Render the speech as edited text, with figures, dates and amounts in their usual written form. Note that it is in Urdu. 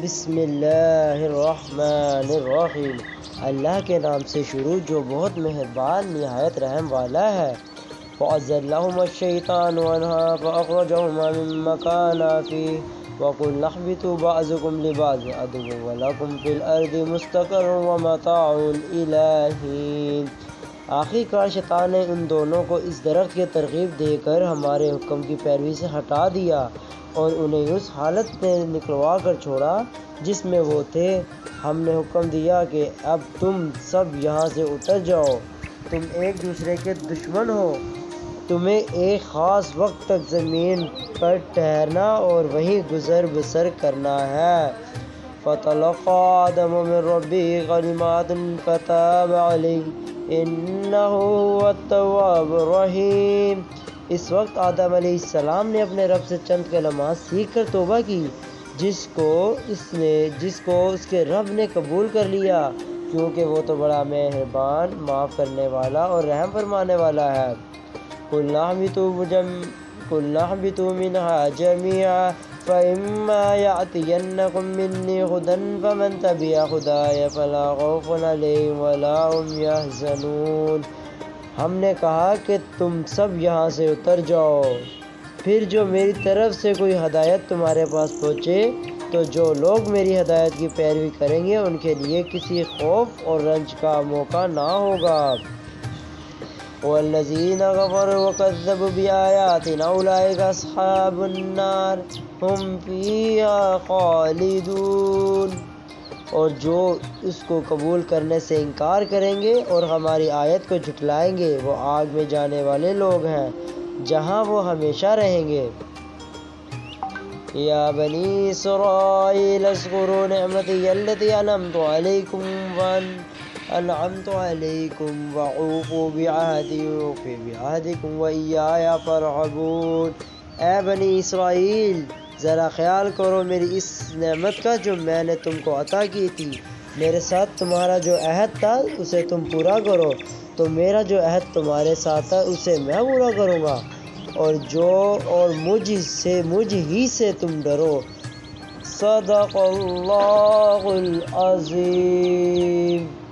بسم اللہ الرحمن الرحیم، اللہ کے نام سے شروع جو بہت مہربان نہایت رحم والا ہے۔ فَأَزَلَّهُمَا الشَّيْطَانُ عَنْهَا فَأَخْرَجَهُمَا مِمَّا كَانَا فِيهِ وَقُلْنَا اهْبِطُوا بَعْضُكُمْ لِبَعْضٍ عَدُوٌّ وَلَكُمْ فِي الْأَرْضِ مُسْتَقَرٌّ وَمَتَاعٌ إِلَىٰ حِینٍ۔ آخر کار شیطان نے ان دونوں کو اس درخت کی ترغیب دے کر ہمارے حکم کی پیروی سے ہٹا دیا اور انہیں اس حالت میں نکلوا کر چھوڑا جس میں وہ تھے۔ ہم نے حکم دیا کہ اب تم سب یہاں سے اتر جاؤ، تم ایک دوسرے کے دشمن ہو، تمہیں ایک خاص وقت تک زمین پر ٹھہرنا اور وہیں گزر بسر کرنا ہے۔ فَتَلَقَّىٰ آدَمُ مِن رَّبِّهِ كَلِمَاتٍ فَتَابَ عَلَيْهِ إِنَّهُ هُوَ التَّوَّابُ الرَّحِيمُ۔ اس وقت آدم علیہ السلام نے اپنے رب سے چند کلمات سیکھ کر توبہ کی، جس کو اس کے رب نے قبول کر لیا، کیونکہ وہ تو بڑا مہربان، معاف کرنے والا اور رحم فرمانے والا ہے۔ قُلْنَا اهْبِطُوا مِنْهَا جَمِيعًا فَإِمَّا يَأْتِيَنَّكُم مِّنِّي هُدًى فَمَن تَبِعَ هُدَايَ فَلَا خَوْفٌ عَلَيْهِمْ وَلَا هُمْ يَحْزَنُونَ۔ ہم نے کہا کہ تم سب یہاں سے اتر جاؤ، پھر جو میری طرف سے کوئی ہدایت تمہارے پاس پہنچے تو جو لوگ میری ہدایت کی پیروی کریں گے ان کے لیے کسی خوف اور رنج کا موقع نہ ہوگا۔ وَالَّذِينَ كَفَرُوا وَكَذَّبُوا بِآيَاتِنَا أُولَٰئِكَ أَصْحَابُ النَّارِ هُمْ فِيهَا خَالِدُونَ۔ اور جو اس کو قبول کرنے سے انکار کریں گے اور ہماری آیت کو جھٹلائیں گے وہ آگ میں جانے والے لوگ ہیں جہاں وہ ہمیشہ رہیں گے۔ یا بنی اسرائیل اذکروا نعمتی التي انعمت علیکم وأوفوا بعہدی اوف بعہدکم وإیایا فارہبون۔ اے بنی اسرائیل، ذرا خیال کرو میری اس نعمت کا جو میں نے تم کو عطا کی تھی۔ میرے ساتھ تمہارا جو عہد تھا اسے تم پورا کرو، تو میرا جو عہد تمہارے ساتھ تھا اسے میں پورا کروں گا، اور مجھ ہی سے تم ڈرو۔ صدق اللہ العظیم۔